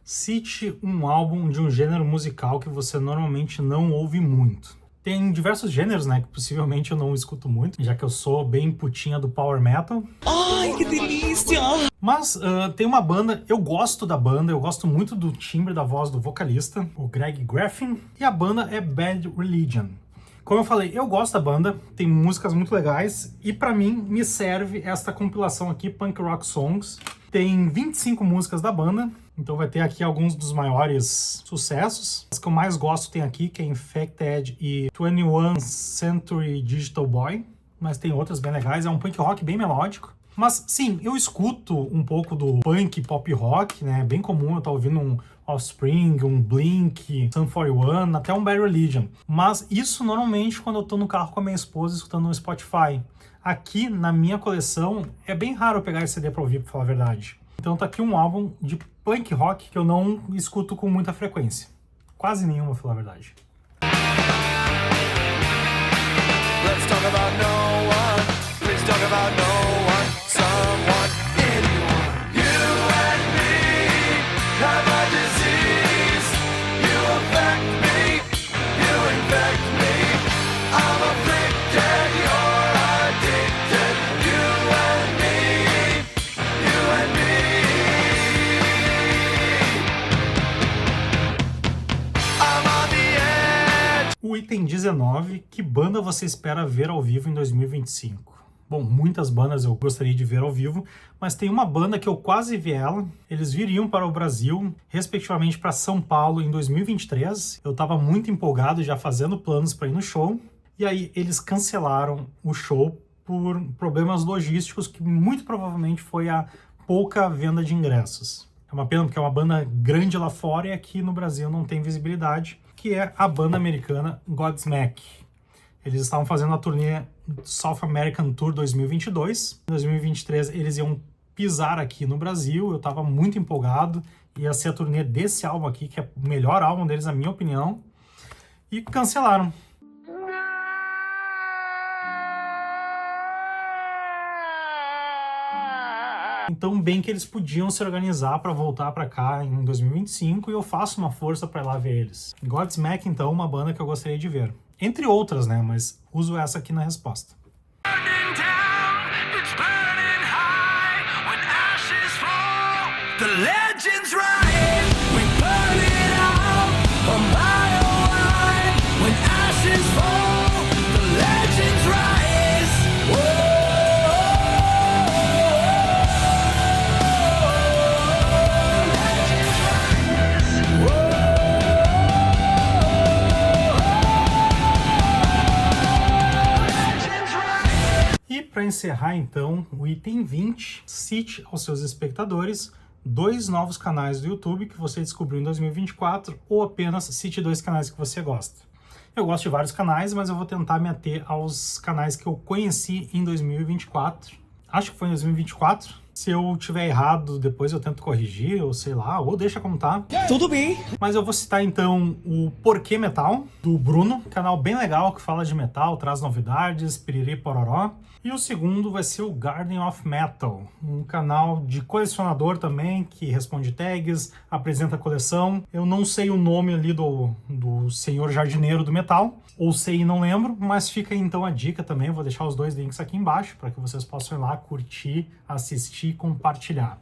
Cite um álbum de um gênero musical que você normalmente não ouve muito. Tem diversos gêneros, né, que possivelmente eu não escuto muito, já que eu sou bem putinha do power metal. Ai, que delícia! Mas tem uma banda, eu gosto da banda, eu gosto muito do timbre da voz do vocalista, o Greg Graffin, e a banda é Bad Religion. Como eu falei, eu gosto da banda, tem músicas muito legais, e pra mim me serve esta compilação aqui, Punk Rock Songs. Tem 25 músicas da banda, então vai ter aqui alguns dos maiores sucessos. As que eu mais gosto tem aqui, que é Infected e 21st Century Digital Boy, mas tem outras bem legais, é um punk rock bem melódico. Mas sim, eu escuto um pouco do punk pop rock, né, bem comum eu estar ouvindo um Offspring, um Blink, Sum 41, até um Bad Religion. Mas isso normalmente quando eu tô no carro com a minha esposa escutando no Spotify. Aqui na minha coleção é bem raro eu pegar esse CD pra ouvir, pra falar a verdade. Então tá aqui um álbum de punk rock que eu não escuto com muita frequência. Quase nenhuma, pra falar a verdade. Let's talk about no one. Please talk about no one. Someone, anyone. You and me have a disease. You affect me. You infect me. I'm afflicted. You're addicted. You and me. You and me. I'm on the edge. O item 19, que banda você espera ver ao vivo em 2025? Bom, muitas bandas eu gostaria de ver ao vivo, mas tem uma banda que eu quase vi ela. Eles viriam para o Brasil, respectivamente para São Paulo em 2023. Eu estava muito empolgado, já fazendo planos para ir no show. E aí eles cancelaram o show por problemas logísticos, que muito provavelmente foi a pouca venda de ingressos. É uma pena porque é uma banda grande lá fora e aqui no Brasil não tem visibilidade, que é a banda americana Godsmack. Eles estavam fazendo a turnê South American Tour 2022. Em 2023 eles iam pisar aqui no Brasil, eu estava muito empolgado. Ia ser a turnê desse álbum aqui, que é o melhor álbum deles, na minha opinião. E cancelaram. Então, bem que eles podiam se organizar para voltar para cá em 2025 e eu faço uma força para ir lá ver eles. Godsmack, então, uma banda que eu gostaria de ver. Entre outras, né? Mas uso essa aqui na resposta. Burning down, it's burning high. When ashes fall, the legends rise. We burn it out a mile wide. When ashes fall, the legends rise. Whoa. E para encerrar então, o item 20, cite aos seus espectadores 2 novos canais do YouTube que você descobriu em 2024 ou apenas cite 2 canais que você gosta. Eu gosto de vários canais, mas eu vou tentar me ater aos canais que eu conheci em 2024. Acho que foi em 2024. Se eu tiver errado, depois eu tento corrigir, ou sei lá, ou deixa como tá. Tudo bem. Mas eu vou citar então o Porquê Metal, do Bruno, canal bem legal que fala de metal, traz novidades, piriri pororó. E o segundo vai ser o Garden of Metal, um canal de colecionador também, que responde tags, apresenta coleção. Eu não sei o nome ali do senhor jardineiro do metal, ou sei e não lembro, mas fica aí então a dica também, eu vou deixar os 2 links aqui embaixo, para que vocês possam ir lá, curtir, assistir e compartilhar.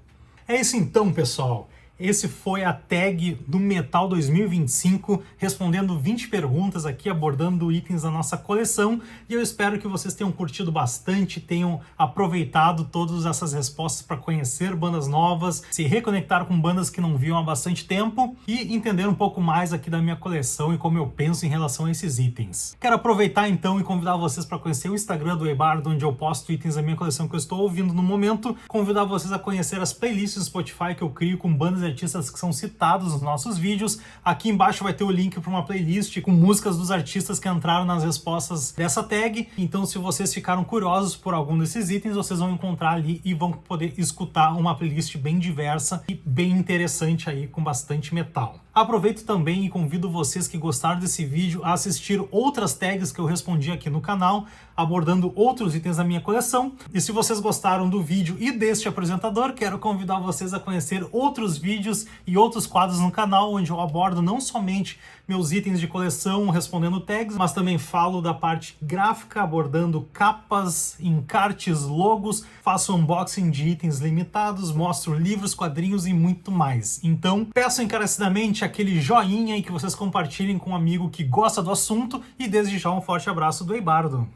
É isso então, pessoal. Esse foi a tag do Metal 2025, respondendo 20 perguntas aqui, abordando itens da nossa coleção, e eu espero que vocês tenham curtido bastante, tenham aproveitado todas essas respostas para conhecer bandas novas, se reconectar com bandas que não viam há bastante tempo e entender um pouco mais aqui da minha coleção e como eu penso em relação a esses itens. Quero aproveitar então e convidar vocês para conhecer o Instagram do Eibardo, onde eu posto itens da minha coleção que eu estou ouvindo no momento, convidar vocês a conhecer as playlists do Spotify que eu crio com bandas artistas que são citados nos nossos vídeos. Aqui embaixo vai ter o link para uma playlist com músicas dos artistas que entraram nas respostas dessa tag. Então, se vocês ficaram curiosos por algum desses itens, vocês vão encontrar ali e vão poder escutar uma playlist bem diversa e bem interessante aí, com bastante metal. Aproveito também e convido vocês que gostaram desse vídeo a assistir outras tags que eu respondi aqui no canal, abordando outros itens da minha coleção. E se vocês gostaram do vídeo e deste apresentador, quero convidar vocês a conhecer outros vídeos e outros quadros no canal, onde eu abordo não somente meus itens de coleção respondendo tags, mas também falo da parte gráfica, abordando capas, encartes, logos, faço unboxing de itens limitados, mostro livros, quadrinhos e muito mais. Então, peço encarecidamente aquele joinha e que vocês compartilhem com um amigo que gosta do assunto, e desde já um forte abraço do Eibardo.